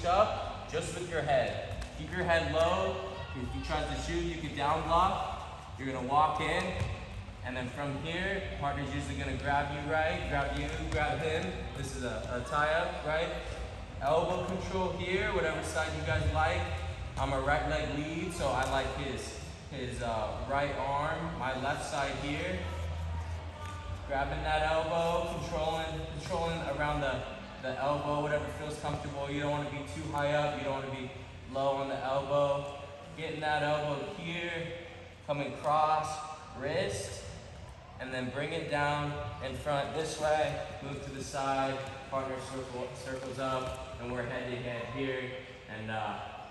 switch up just with your head. Keep your head low. If he tries to shoot, you can down block. You're gonna walk in, and then from here, partner's usually gonna grab you right, grab you, grab him. This is a tie-up, right? Elbow control here, whatever side you guys like. I'm a right leg lead, so I like his right arm, my left side here. Grabbing that elbow, controlling around the elbow, whatever feels comfortable. You don't want to be too high up, you don't want to be low on the elbow. Getting that elbow here, coming cross, wrist, and then bring it down in front this way, move to the side, partner circles up, and we're head to head here. And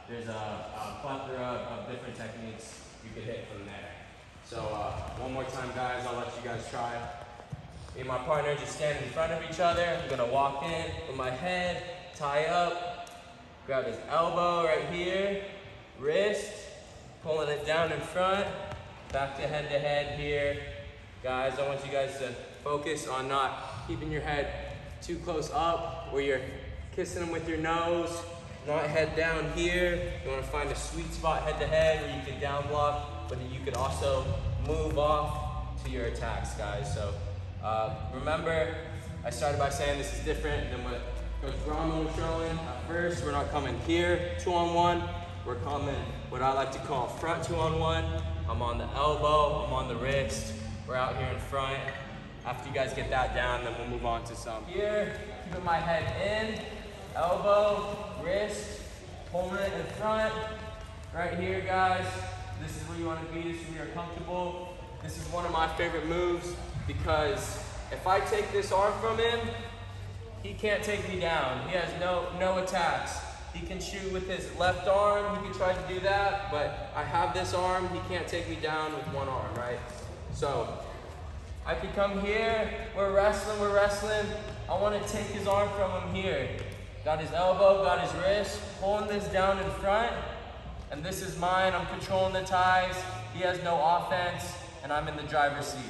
there's a plethora of different techniques you could hit from there. So one more time, guys, I'll let you guys try. Me and my partner just stand in front of each other. I'm gonna walk in with my head, tie up, grab his elbow right here, wrist, pulling it down in front, back to head here. Guys, I want you guys to focus on not keeping your head too close up where you're kissing him with your nose, not head down here. You wanna find a sweet spot head to head where you can down block, but you can also move off to your attacks, guys. So remember, I started by saying this is different than what Coach Brahma was showing. At first, we're not coming here 2-on-1. We're coming what I like to call front 2-on-1. I'm on the elbow, I'm on the wrist. We're out here in front. After you guys get that down, then we'll move on to some. Here, keeping my head in, elbow, wrist, pulling it in front. Right here, guys. This is where you want to be, this is where you're comfortable. This is one of my favorite moves because if I take this arm from him, he can't take me down. He has no attacks. He can shoot with his left arm, he can try to do that, but I have this arm, he can't take me down with one arm, right? So, I could come here, we're wrestling. I want to take his arm from him here. Got his elbow, got his wrist, pulling this down in front, and this is mine, I'm controlling the ties. He has no offense, and I'm in the driver's seat.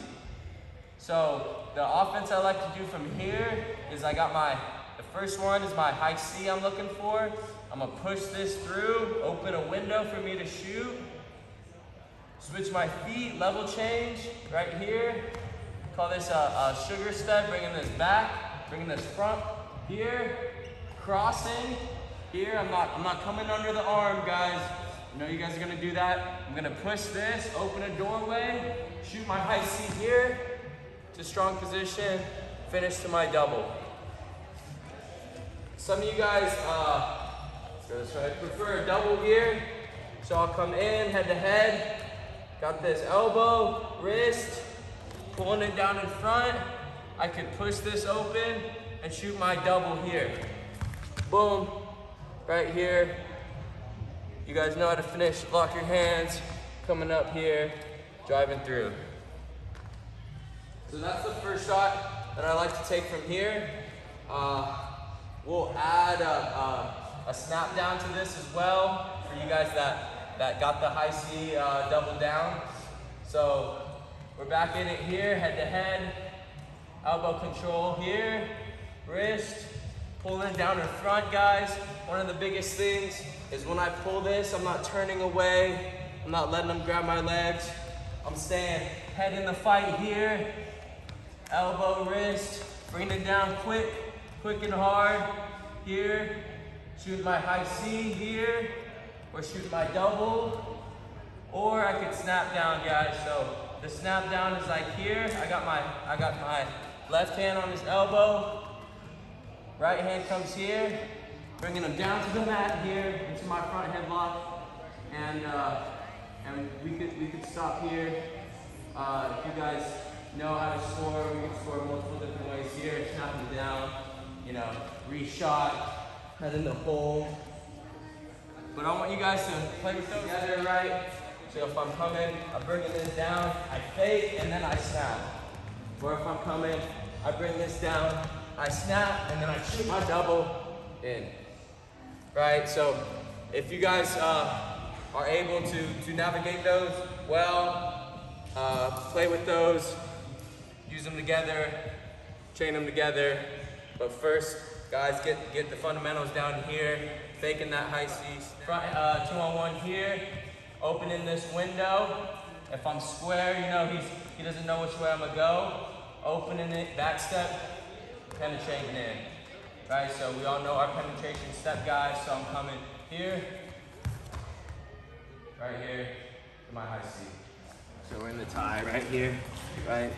So, the offense I like to do from here is the first one is my high C I'm looking for. I'm gonna push this through, open a window for me to shoot. Switch my feet, level change, right here. Call this a sugar step, bringing this back, bringing this front here, crossing here. I'm not coming under the arm, guys. I know you guys are gonna do that. I'm gonna push this, open a doorway, shoot my high C here to strong position, finish to my double. Some of you guys prefer a double here, so I'll come in head to head, got this elbow, wrist, pulling it down in front. I could push this open and shoot my double here. Boom, right here. You guys know how to finish, lock your hands, coming up here, driving through. So that's the first shot that I like to take from here. We'll add a snap down to this as well for you guys that got the high C double down. So we're back in it here, head to head, elbow control here, wrist, pulling down in front, guys. One of the biggest things is when I pull this, I'm not turning away, I'm not letting them grab my legs. I'm staying head in the fight here, elbow, wrist, bring it down quick and hard here. Shoot my high C here, or shoot my double, or I could snap down, guys. So the snap down is like here. I got my left hand on his elbow, right hand comes here, bringing him down to the mat here into my front headlock, and we could stop here. If you guys know how to score, we can score multiple different ways here. Snap him down, reshot, head in the hole. But I want you guys to play together, right? So if I'm coming, I'm bringing this down, I fake, and then I snap. Or if I'm coming, I bring this down, I snap, and then I shoot my double in. Right? So if you guys are able to navigate those well, play with those, use them together, chain them together. But first Guys, get the fundamentals down here, faking that high C. Front 2-on-1 here, opening this window. If I'm square, you know, he doesn't know which way I'm gonna go. Opening it, back step, penetrating in. Right, so we all know our penetration step, guys, so I'm coming here, right here, to my high C. So we're in the tie right here, right?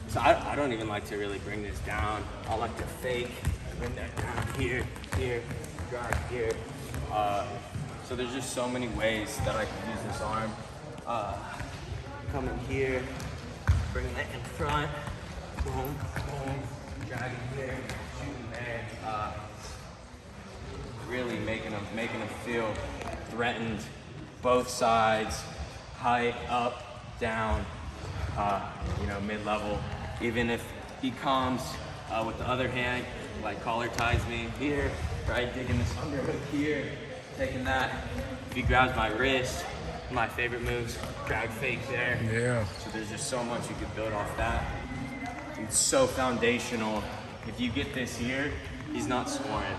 So I don't even like to really bring this down. I like to fake, bring that down here, here, drive here. So there's just so many ways that I can use this arm. Coming here, bringing that in front, boom, boom, dragging here, shooting there. Really making them feel threatened, both sides, height, up, down, you know, mid-level. Even if he comes with the other hand, like collar ties me here, right, digging this underhook here, taking that. If he grabs my wrist, my favorite moves, drag fake there. Yeah. So there's just so much you could build off that. It's so foundational. If you get this here, he's not scoring.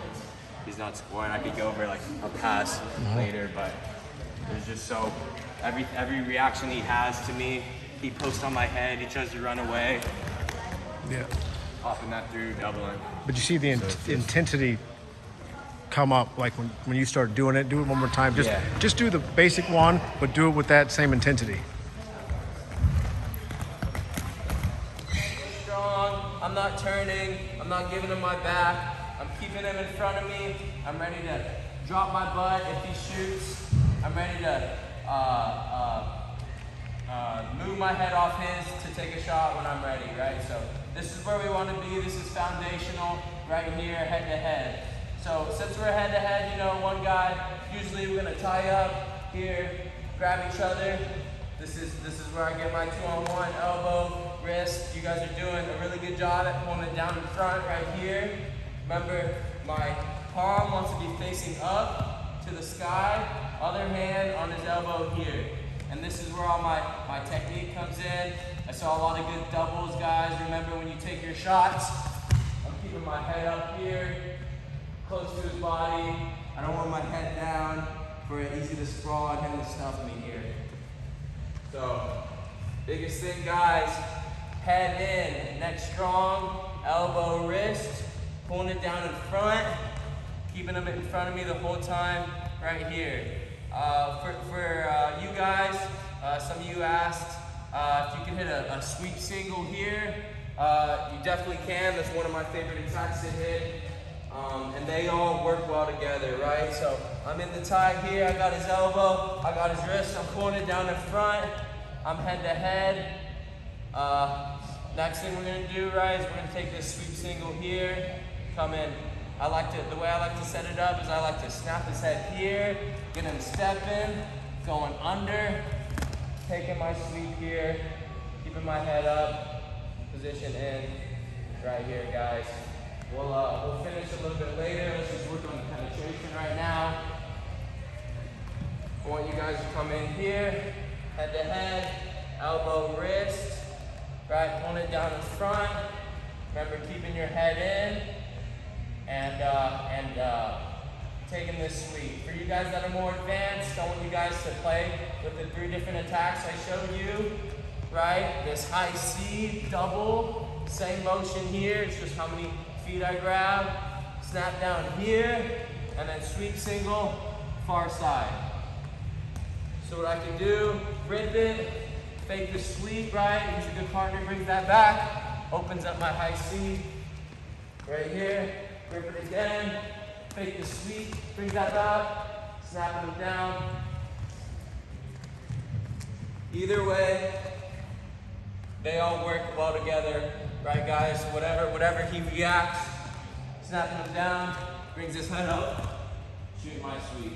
He's not scoring. I could go over like a pass later, but there's just so, every reaction he has to me, he posts on my head, he tries to run away. Yeah. Popping that through, doubling. But you see the intensity come up, like when you start doing it, do it one more time. Just do the basic one, but do it with that same intensity. Strong, I'm not turning, I'm not giving him my back. I'm keeping him in front of me. I'm ready to drop my butt if he shoots. I'm ready to move my head off his to take a shot when I'm ready, right? So this is where we want to be. This is foundational right here, head to head. So since we're head to head, you know, one guy, usually we're gonna tie up here, grab each other. This is where I get my 2-on-1, elbow, wrist. You guys are doing a really good job at pulling it down in front right here. Remember, my palm wants to be facing up to the sky, other hand on his elbow here. And this is where all my technique comes in. I saw a lot of good doubles, guys. Remember, when you take your shots, I'm keeping my head up here, close to his body. I don't want my head down for it easy to sprawl and him to stuff me here. So, biggest thing, guys, head in, neck strong, elbow, wrist, pulling it down in front, keeping them in front of me the whole time, right here. For you guys, some of you asked if you can hit a sweep single here. You definitely can. That's one of my favorite attacks to hit. And they all work well together, right? So I'm in the tie here, I got his elbow, I got his wrist, I'm pulling it down in front, I'm head to head. Next thing we're gonna do, right, is we're gonna take this sweep single here, come in. The way I like to set it up is I like to snap his head here, get him stepping, going under, taking my sweep here, keeping my head up, position in, right here, guys. We'll finish a little bit later. Let's just work on the penetration right now. I want you guys to come in here, head to head, elbow, wrist, right, pulling it down in front. Remember, keeping your head in and taking this sweep. For you guys that are more advanced, I want you guys to play with the 3 different attacks I showed you, right? This high C, double, same motion here. It's just how many feet I grab, snap down here, and then sweep single, far side. So what I can do, rip it, fake the sweep, right? Use a good partner, brings that back, opens up my high C, right here, rip it again, fake the sweep, brings that back, snapping them down. Either way, they all work well together. Right, guys, so whatever he reacts, snapping him down, brings his head up, shoot my sweep.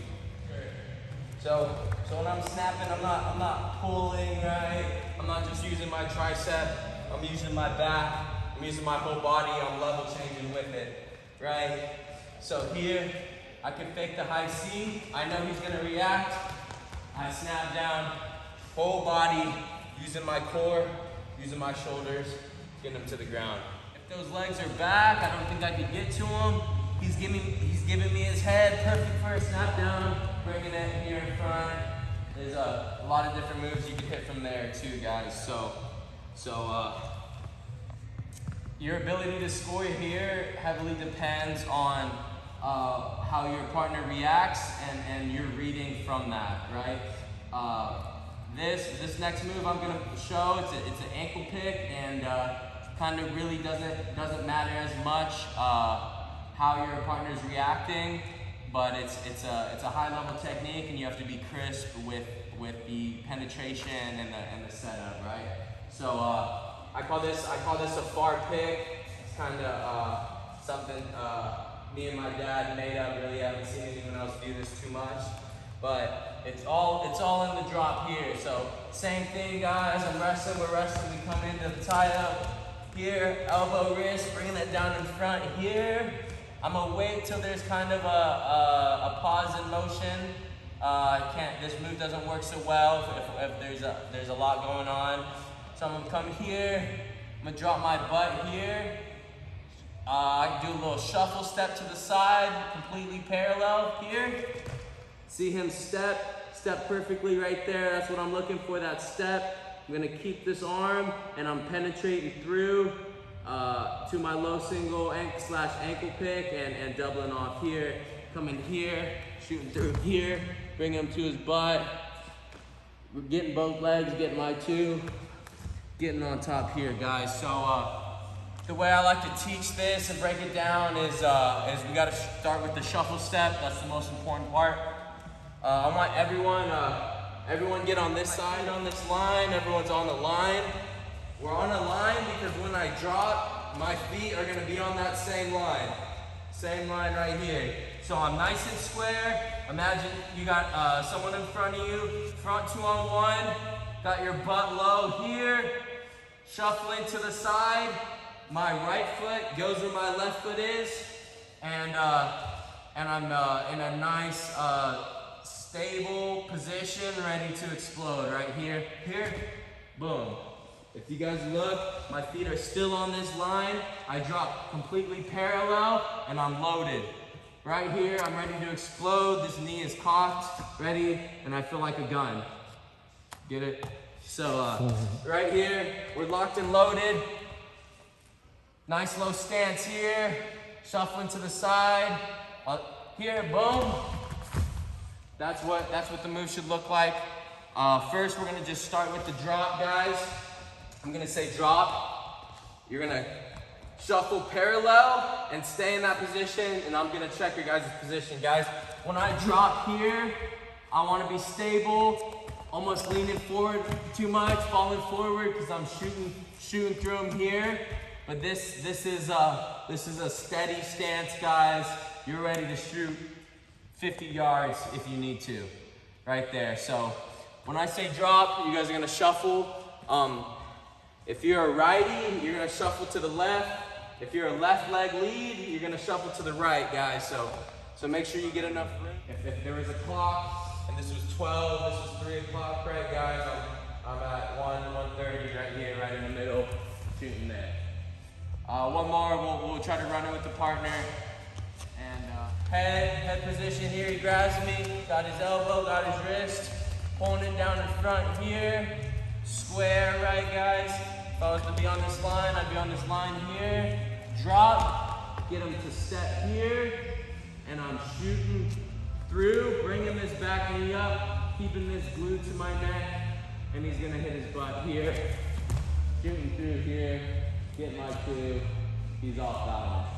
So when I'm snapping, I'm not pulling, right? I'm not just using my tricep, I'm using my back, I'm using my whole body, I'm level changing with it, right? So here, I can fake the high C, I know he's gonna react, I snap down, whole body, using my core, using my shoulders, getting them to the ground. If those legs are back, I don't think I could get to them. He's giving me his head, perfect for a snap down, bringing it here in front. There's a lot of different moves you can hit from there too, guys. So your ability to score here heavily depends on how your partner reacts and you're reading from that, right? This next move I'm gonna show, it's an ankle pick, and kind of really doesn't matter as much how your partner's reacting, but it's a high level technique, and you have to be crisp with the penetration and the setup, right? So I call this a far pick. It's kind of something me and my dad made up. Really haven't seen anyone else do this too much, but it's all in the drop here. So same thing, guys. We're wrestling. We come into the tie up here, elbow, wrist, bringing it down in front here. I'm gonna wait till there's kind of a pause in motion. This move doesn't work so well if there's a lot going on. So I'm gonna come here. I'm gonna drop my butt here. I can do a little shuffle step to the side, completely parallel here. See him step perfectly right there. That's what I'm looking for, that step. I'm gonna keep this arm and I'm penetrating through to my low single ankle pick and doubling off here. Coming here, shooting through here, bring him to his butt. We're getting both legs, getting my two, getting on top here, guys. So the way I like to teach this and break it down is we gotta start with the shuffle step. That's the most important part. I want everyone get on this side on this line. Everyone's on the line. We're on a line because when I drop, my feet are gonna be on that same line. Same line right here. So I'm nice and square. Imagine you got someone in front of you, front 2-on-1, got your butt low here, shuffling to the side. My right foot goes where my left foot is, and I'm in a nice stable position, ready to explode right here. Here, boom. If you guys look, my feet are still on this line. I drop completely parallel, and I'm loaded. Right here, I'm ready to explode. This knee is cocked, ready, and I feel like a gun. Get it? So right here, we're locked and loaded. Nice low stance here, shuffling to the side. Here, boom. That's what the move should look like. First, we're gonna just start with the drop, guys. I'm gonna say drop. You're gonna shuffle parallel and stay in that position, and I'm gonna check your guys' position, guys. When I drop here, I wanna be stable, almost leaning forward too much, falling forward, because I'm shooting through them here. But this is a steady stance, guys. You're ready to shoot 50 yards if you need to, right there. So when I say drop, you guys are gonna shuffle. If you're a righty, you're gonna shuffle to the left. If you're a left leg lead, you're gonna shuffle to the right, guys. So make sure you get enough room. If there was a clock and this was 12, this was 3 o'clock, right, guys? I'm at 1:30 right here, right in the middle, shooting there. One more, we'll try to run it with the partner. And head position here, he grabs me, got his elbow, got his wrist, pulling it down in front here. Square, right, guys? If I was to be on this line, I'd be on this line here. Drop, get him to step here, and I'm shooting through, bringing this back knee up, keeping this glued to my neck, and he's gonna hit his butt here. Shooting through here, get my two, he's off balance.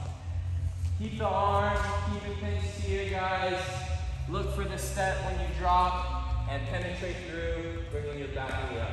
Keep the arm, keep it pinched here, guys. Look for the step when you drop, and penetrate through, bringing your back knee up.